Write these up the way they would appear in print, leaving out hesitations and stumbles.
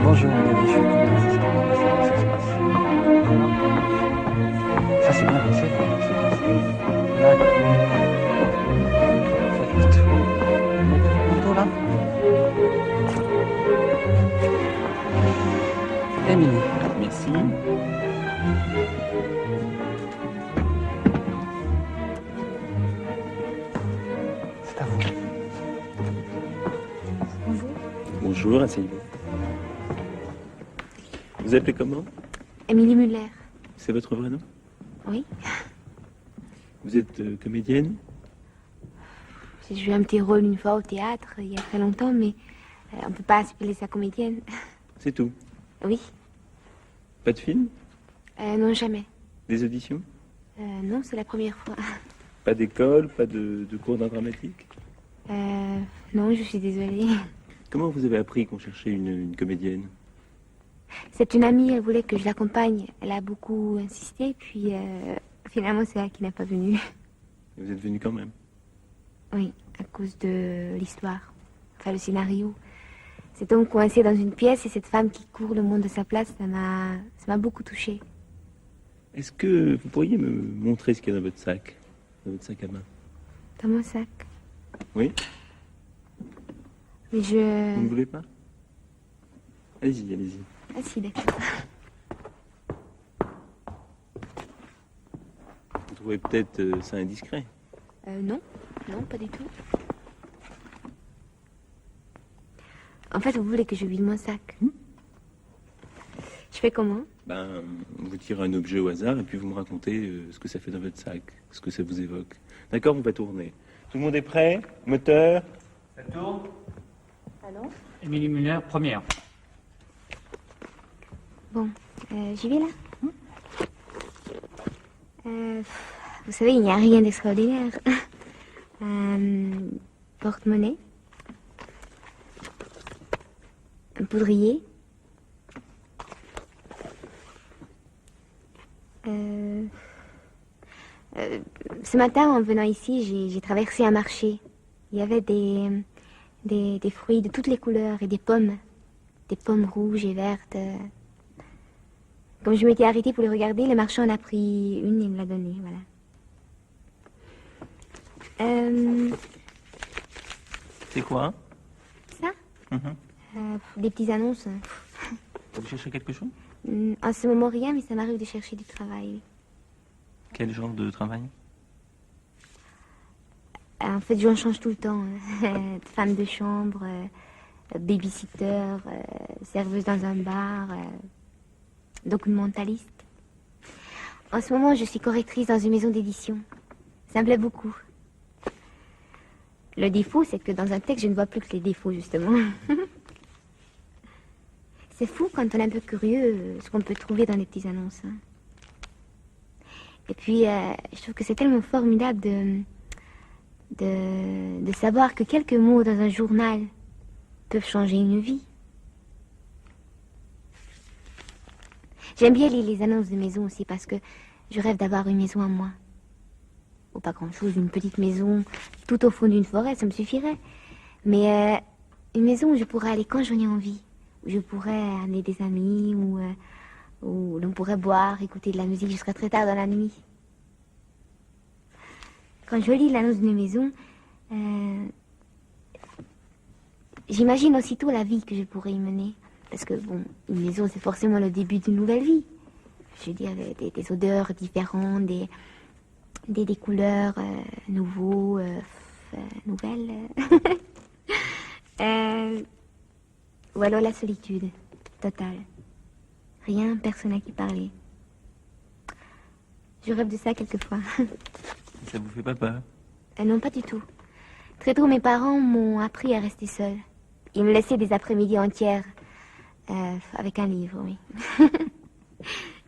Bonjour, David, je suis content que ça se passe. Ça c'est bien passé, quoi. C'est passé. D'accord. Faites tout. Mettez votre manteau là. Émilie. Merci. C'est à vous. Bonjour. Bonjour, asseyez-vous. Vous appelez comment? Émilie Muller. C'est votre vrai nom? Oui. Vous êtes comédienne? J'ai joué un petit rôle une fois au théâtre, il y a très longtemps, mais on ne peut pas appeler ça comédienne. C'est tout? Oui. Pas de film? Non, jamais. Des auditions? Non, c'est la première fois. Pas d'école? Pas de cours d'art dramatique? Non, je suis désolée. Comment vous avez appris qu'on cherchait une comédienne? C'est une amie, elle voulait que je l'accompagne. Elle a beaucoup insisté, puis finalement, c'est elle qui n'est pas venue. Et vous êtes venu quand même? Oui, à cause de l'histoire. Enfin, le scénario. Cet homme coincé dans une pièce et cette femme qui court le monde de sa place, ça m'a beaucoup touchée. Est-ce que vous pourriez me montrer ce qu'il y a dans votre sac à main? Dans mon sac. Oui? Mais Vous ne voulez pas? Allez-y, allez-y. Ah si, d'accord. Vous trouvez peut-être ça indiscret? Non, non, pas du tout. En fait, vous voulez que je vide mon sac? Je fais comment? Ben, vous tirez un objet au hasard et puis vous me racontez ce que ça fait dans votre sac, ce que ça vous évoque. D'accord, on va tourner. Tout le monde est prêt? Moteur? Ça tourne. Allô? Émilie Muller, première. Bon, j'y vais là. Vous savez, il n'y a rien d'extraordinaire. Porte-monnaie. Un poudrier. Ce matin, en venant ici, j'ai traversé un marché. Il y avait des fruits de toutes les couleurs et des pommes. Des pommes rouges et vertes. Comme je m'étais arrêtée pour les regarder, le marchand en a pris une et me l'a donnée, voilà. C'est quoi? Ça? Des petites annonces. Vous cherchez quelque chose? En ce moment, rien, mais ça m'arrive de chercher du travail. Quel genre de travail? En fait, j'en change tout le temps. Femme de chambre, babysitter, serveuse dans un bar, documentaliste. En ce moment, je suis correctrice dans une maison d'édition. Ça me plaît beaucoup. Le défaut, c'est que dans un texte, je ne vois plus que les défauts, justement. C'est fou quand on est un peu curieux ce qu'on peut trouver dans les petites annonces. Hein. Et puis, je trouve que c'est tellement formidable de savoir que quelques mots dans un journal peuvent changer une vie. J'aime bien les annonces de maison aussi parce que je rêve d'avoir une maison à moi. Ou pas grand-chose, une petite maison tout au fond d'une forêt, ça me suffirait. Mais une maison où je pourrais aller quand j'en ai envie. Où je pourrais amener des amis, où l'on pourrait boire, écouter de la musique jusqu'à très tard dans la nuit. Quand je lis l'annonce d'une maison, j'imagine aussitôt la vie que je pourrais y mener. Parce que, bon, une maison, c'est forcément le début d'une nouvelle vie. Je veux dire, des odeurs différentes, des couleurs nouvelles. Ou alors la solitude totale. Rien, personne à qui parler. Je rêve de ça quelquefois. Ça vous fait pas peur? Non, pas du tout. Très tôt, mes parents m'ont appris à rester seule. Ils me laissaient des après-midi entières avec un livre, oui.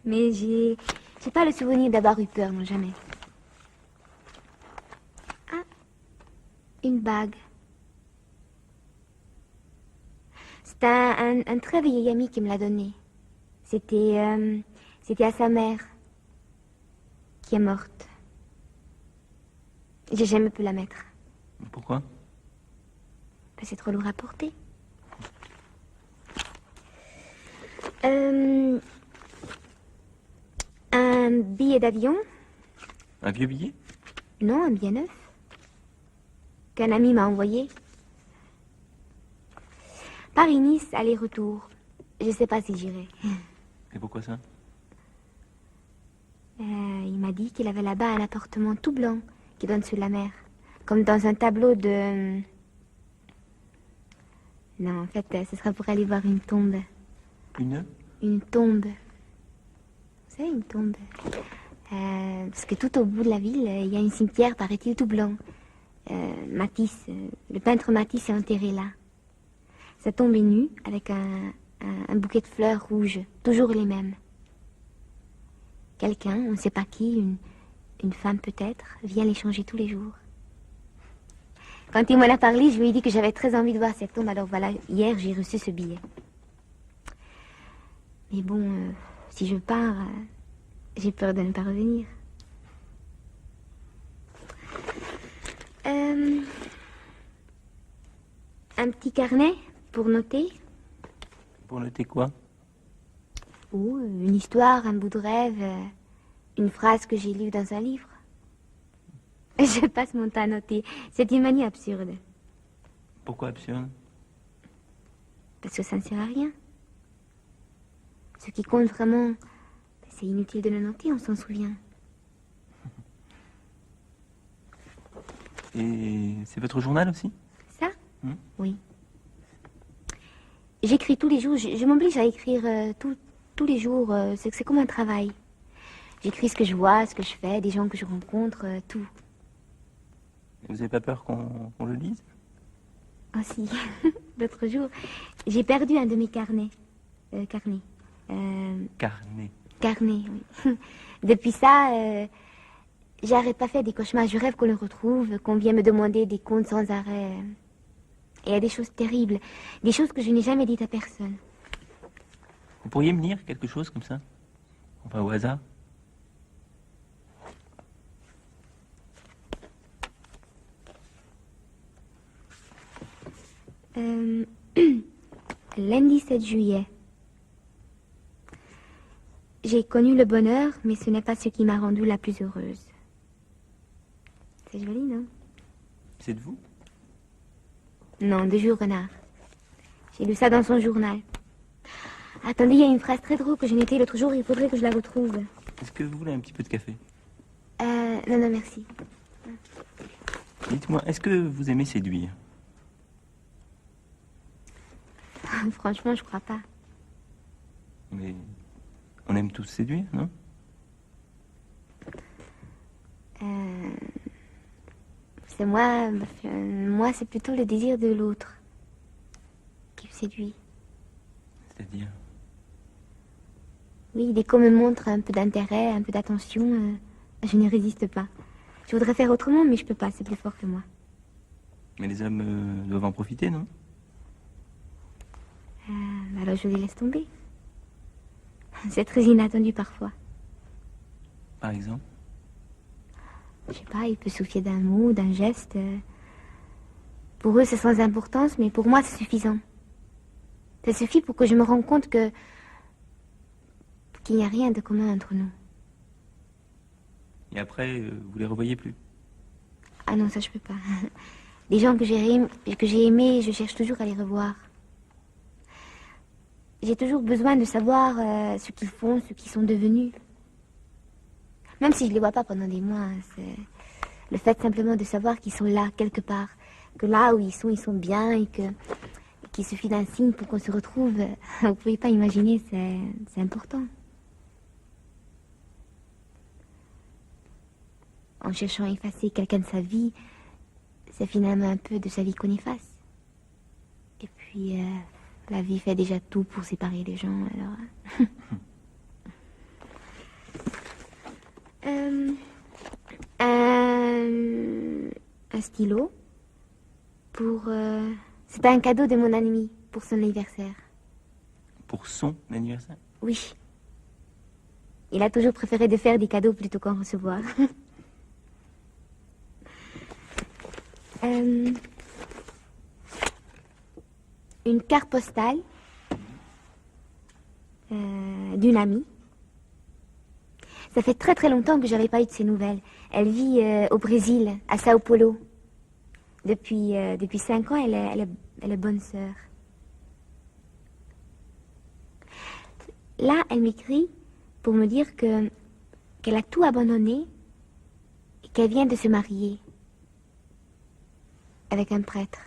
Mais j'ai pas le souvenir d'avoir eu peur, non, jamais. Ah, une bague. C'est un très vieil ami qui me l'a donné. C'était à sa mère, qui est morte. J'ai jamais pu la mettre. Pourquoi? C'est trop lourd à porter. Un billet d'avion? Un vieux billet? Non, un billet neuf. Qu'un ami m'a envoyé. Paris-Nice, aller-retour. Je sais pas si j'irai. Et pourquoi ça? Il m'a dit qu'il avait là-bas un appartement tout blanc qui donne sur la mer. Comme dans un tableau de... Non, en fait, ce sera pour aller voir une tombe. Une tombe. Vous savez, une tombe. Parce que tout au bout de la ville, il y a un cimetière, paraît-il, tout blanc. Matisse, le peintre Matisse est enterré là. Sa tombe est nue, avec un bouquet de fleurs rouges, toujours les mêmes. Quelqu'un, on ne sait pas qui, une femme peut-être, vient les changer tous les jours. Quand il m'en a parlé, je lui ai dit que j'avais très envie de voir cette tombe, alors voilà, hier j'ai reçu ce billet. Mais bon, si je pars, j'ai peur de ne pas revenir. Un petit carnet pour noter. Pour noter quoi? Ou une histoire, un bout de rêve, une phrase que j'ai lue dans un livre. Je passe mon temps à noter. C'est une manie absurde. Pourquoi absurde? Parce que ça ne sert à rien. Ce qui compte vraiment, c'est inutile de le noter, on s'en souvient. Et c'est votre journal aussi? Ça? Oui. J'écris tous les jours, je m'oblige à écrire tous les jours, c'est comme un travail. J'écris ce que je vois, ce que je fais, des gens que je rencontre, tout. Et vous n'avez pas peur qu'on le lise? Oh si, l'autre jour, j'ai perdu un de mes carnets. Carnet, oui. Depuis ça, j'arrête pas faire des cauchemars. Je rêve qu'on le retrouve, qu'on vient me demander des comptes sans arrêt. Et il y a des choses terribles, des choses que je n'ai jamais dites à personne. Vous pourriez me lire quelque chose comme ça? Enfin, au hasard? Lundi 7 juillet. J'ai connu le bonheur, mais ce n'est pas ce qui m'a rendue la plus heureuse. C'est joli, non? C'est de vous? Non, de Jules Renard. J'ai lu ça dans son journal. Attendez, il y a une phrase très drôle que j'ai notée l'autre jour, il faudrait que je la retrouve. Est-ce que vous voulez un petit peu de café? Non, merci. Dites-moi, est-ce que vous aimez séduire? Franchement, je crois pas. Mais on aime tous séduire, non? C'est moi, c'est plutôt le désir de l'autre qui me séduit. C'est-à-dire? Oui, dès qu'on me montre un peu d'intérêt, un peu d'attention, je ne résiste pas. Je voudrais faire autrement, mais je peux pas, c'est plus fort que moi. Mais les hommes doivent en profiter, non? Alors je les laisse tomber. C'est très inattendu parfois. Par exemple? Je sais pas, il peut souffler d'un mot, d'un geste. Pour eux, c'est sans importance, mais pour moi, c'est suffisant. Ça suffit pour que je me rende compte qu'il n'y a rien de commun entre nous. Et après, vous les revoyez plus? Ah non, ça je peux pas. Des gens que j'ai aimés, je cherche toujours à les revoir. J'ai toujours besoin de savoir ce qu'ils font, ce qu'ils sont devenus. Même si je les vois pas pendant des mois, c'est le fait simplement de savoir qu'ils sont là, quelque part. Que là où ils sont bien et qu'il suffit d'un signe pour qu'on se retrouve. Vous pouvez pas imaginer, c'est important. En cherchant à effacer quelqu'un de sa vie, c'est finalement un peu de sa vie qu'on efface. Et puis, la vie fait déjà tout pour séparer les gens, alors... un stylo pour... C'était un cadeau de mon ami pour son anniversaire. Pour son anniversaire? Oui. Il a toujours préféré de faire des cadeaux plutôt qu'en recevoir. Une carte postale d'une amie. Ça fait très très longtemps que j'avais pas eu de ses nouvelles. Elle vit au Brésil, à Sao Paulo. Depuis 5 ans, elle est bonne sœur. Là, elle m'écrit pour me dire qu'elle a tout abandonné et qu'elle vient de se marier avec un prêtre.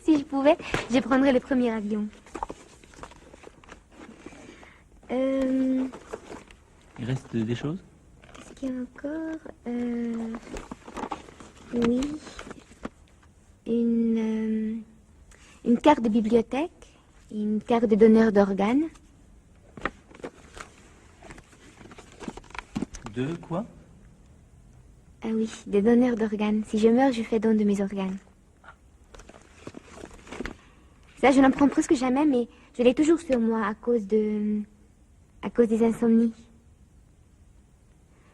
Si je pouvais, je prendrais le premier avion. Il reste des choses? Qu'est-ce qu'il y a encore? Oui. Une carte de bibliothèque, une carte de donneur d'organes. De quoi? Ah oui, de donneur d'organes. Si je meurs, je fais don de mes organes. Ça, je n'en prends presque jamais, mais je l'ai toujours sur moi à cause des insomnies.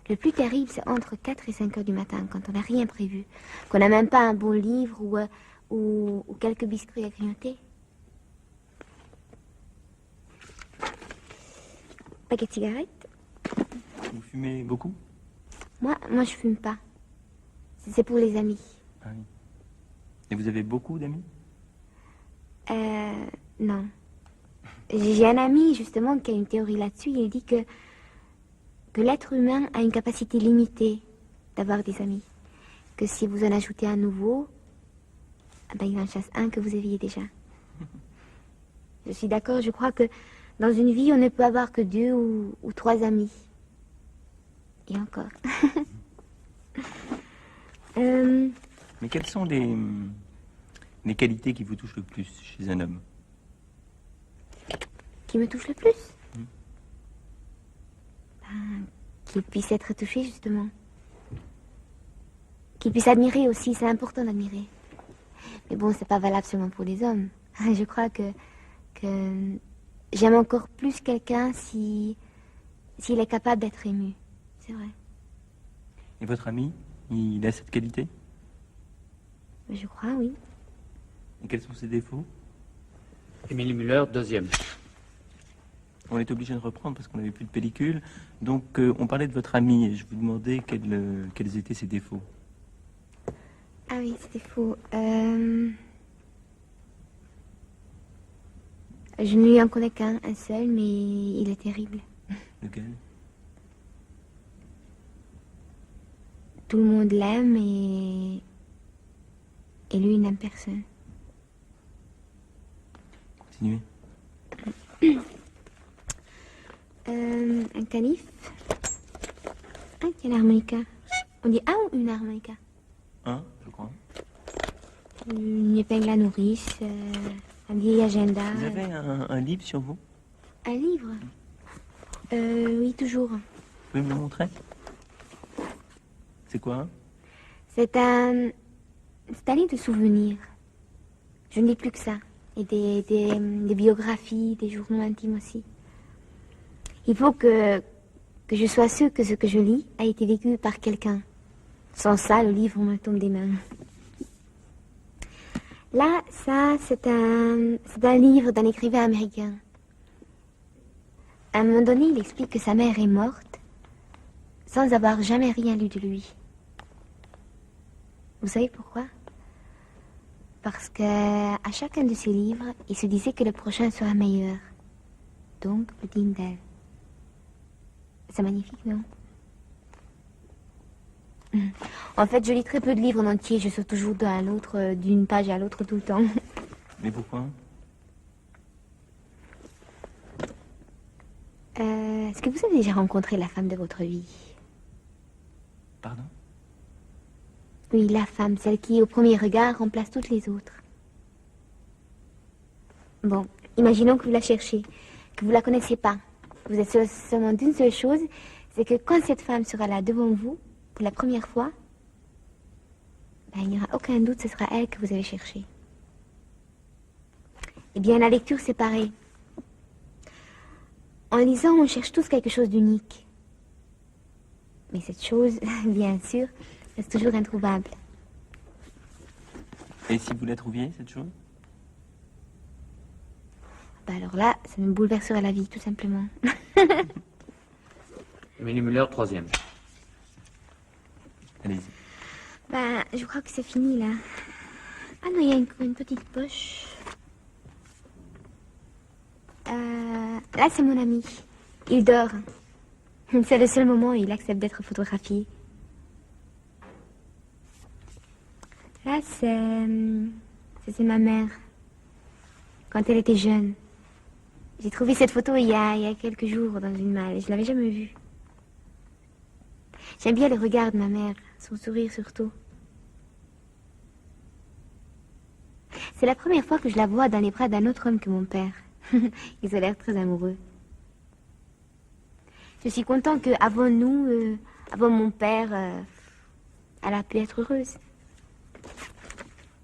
Le plus terrible, c'est entre 4 et 5 heures du matin, quand on n'a rien prévu, qu'on n'a même pas un bon livre ou quelques biscuits à grignoter. Paquet de cigarettes. Vous fumez beaucoup? Moi, je fume pas. C'est pour les amis. Ah oui. Et vous avez beaucoup d'amis? Non. J'ai un ami, justement, qui a une théorie là-dessus. Il dit que l'être humain a une capacité limitée d'avoir des amis. Que si vous en ajoutez un nouveau, il en chasse un que vous aviez déjà. Je suis d'accord, je crois que dans une vie, on ne peut avoir que 2 ou 3 amis. Et encore. Mais quelles sont les qualités qui vous touchent le plus chez un homme? Qui me touche le plus? Qu'il puisse être touché, justement. Qu'il puisse admirer aussi, c'est important d'admirer. Mais bon, c'est pas valable seulement pour les hommes. Je crois que j'aime encore plus quelqu'un s'il est capable d'être ému. C'est vrai. Et votre ami, il a cette qualité? Je crois, oui. Et quels sont ses défauts? Émilie Müller, deuxième. On est obligé de reprendre parce qu'on n'avait plus de pellicule. Donc, on parlait de votre ami et je vous demandais quels étaient ses défauts. Ah oui, ses défauts. Je ne lui en connais qu'un seul, mais il est terrible. Lequel? Tout le monde l'aime et lui, il n'aime personne. Continuez. Un canif. Quel harmonica? On dit un ou une harmonica? Un, je crois. Une épingle à nourrice, un vieil agenda. Vous avez un livre sur vous? Un livre? Oui, toujours. Vous pouvez me le montrer? C'est quoi? C'est un livre de souvenirs. Je ne lis plus que ça. Et des biographies, des journaux intimes aussi. Il faut que je sois sûre que ce que je lis a été vécu par quelqu'un. Sans ça, le livre me tombe des mains. Là, ça, c'est un livre d'un écrivain américain. À un moment donné, il explique que sa mère est morte sans avoir jamais rien lu de lui. Vous savez pourquoi? Parce qu'à chacun de ses livres, il se disait que le prochain sera meilleur. Donc, le digne d'elle. C'est magnifique, non? En fait, je lis très peu de livres en entier. Je saute toujours d'un à l'autre, d'une page à l'autre tout le temps. Mais pourquoi? Est-ce que vous avez déjà rencontré la femme de votre vie? Pardon? Oui, la femme, celle qui, au premier regard, remplace toutes les autres. Bon, imaginons que vous la cherchez, que vous la connaissez pas. Vous êtes seulement d'une seule chose, c'est que quand cette femme sera là devant vous, pour la première fois, il n'y aura aucun doute, ce sera elle que vous avez cherchée. Eh bien, la lecture, c'est pareil. En lisant, on cherche tous quelque chose d'unique. Mais cette chose, bien sûr, reste toujours introuvable. Et si vous la trouviez, cette chose? Bah alors là, ça me bouleverserait la vie, tout simplement. Émilie Muller, troisième. Allez-y. Bah, je crois que c'est fini, là. Ah non, il y a une petite poche. Là, c'est mon ami. Il dort. C'est le seul moment où il accepte d'être photographié. Là, c'est ma mère. Quand elle était jeune. J'ai trouvé cette photo il y a quelques jours dans une malle. Je l'avais jamais vue. J'aime bien le regard de ma mère, son sourire surtout. C'est la première fois que je la vois dans les bras d'un autre homme que mon père. Ils ont l'air très amoureux. Je suis content qu'avant nous, avant mon père, elle a pu être heureuse.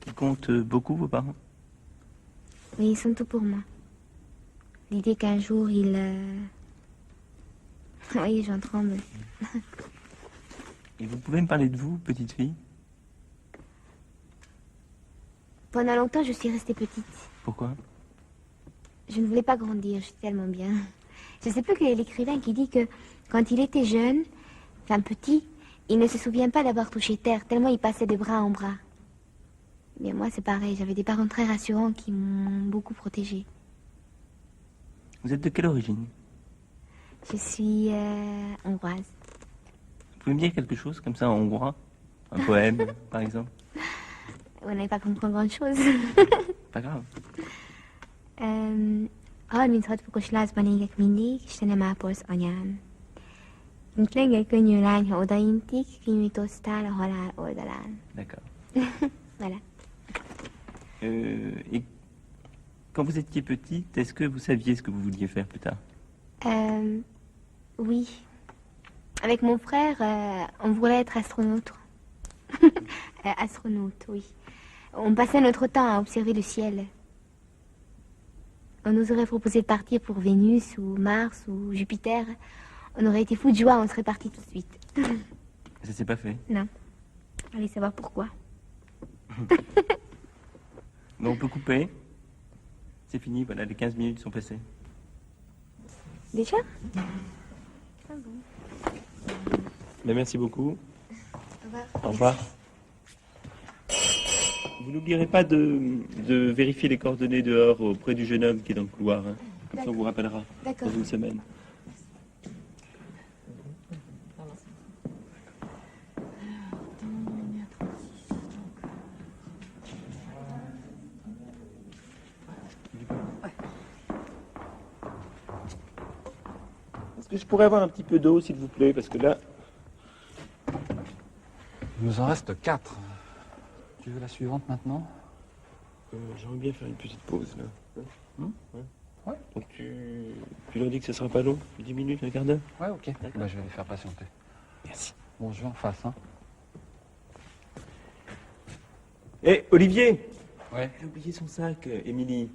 Ils comptent beaucoup, vos parents? Oui, ils sont tout pour moi. L'idée qu'un jour, Oui, j'en tremble. Et vous pouvez me parler de vous, petite fille? Pendant longtemps, je suis restée petite. Pourquoi? Je ne voulais pas grandir, je suis tellement bien. Je sais plus quel est l'écrivain qui dit que quand il était jeune, enfin petit, il ne se souvient pas d'avoir touché terre, tellement il passait de bras en bras. Mais moi, c'est pareil, j'avais des parents très rassurants qui m'ont beaucoup protégée. Vous êtes de quelle origine? Je suis hongroise. Vous pouvez me dire quelque chose comme ça en hongrois? Un poème, par exemple? Vous n'avez pas compris grand-chose. Pas grave. Harminchat fokos lázban égek mindig, Istenem ápolsz anyám. Mint lengyel könnyű lány, ha odaintik, kinyújtoztál a halál oldalán. D'accord. Voilà. Et quand vous étiez petite, est-ce que vous saviez ce que vous vouliez faire plus tard? Oui. Avec mon frère, on voulait être astronaute. Astronaute, oui. On passait notre temps à observer le ciel. On nous aurait proposé de partir pour Vénus ou Mars ou Jupiter. On aurait été fous de joie, on serait partis tout de suite. Ça s'est pas fait. Non. Allez savoir pourquoi. Mais on peut couper. C'est fini, voilà, les 15 minutes sont passées. Déjà? Mais merci beaucoup. Au revoir. Au revoir. Vous n'oublierez pas de vérifier les coordonnées dehors auprès du jeune homme qui est dans le couloir. Hein. Comme ça, on vous rappellera D'accord. dans une semaine. Est-ce que je pourrais avoir un petit peu d'eau, s'il vous plaît? Parce que là, Il nous en reste 4. Tu veux la suivante maintenant? j'aimerais bien faire une petite pause, là. Ouais. Donc tu leur dis que ce sera pas long? 10 minutes, un quart d'heure? Ouais, ok. Bah, je vais les faire patienter. Merci. Bon, je vais en face, hein. Hé, Olivier! Ouais. Elle a oublié son sac, Émilie.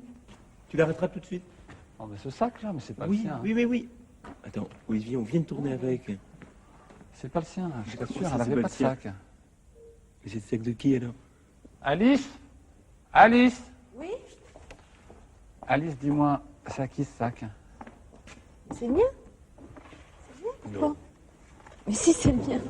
Tu l'arrêteras tout de suite? Oh, mais ce sac-là, mais c'est pas le Oui, sien. hein. oui. Attends, Olivier, on vient de tourner avec. Mais C'est pas le sien, je suis Comment sûr, ça, elle c'est avait pas pas le de sien sac. c'est le sac de qui, alors? Alice? Alice? Oui, Alice, dis-moi, c'est à qui ce sac? c'est le mien. Non. Mais si, c'est le mien.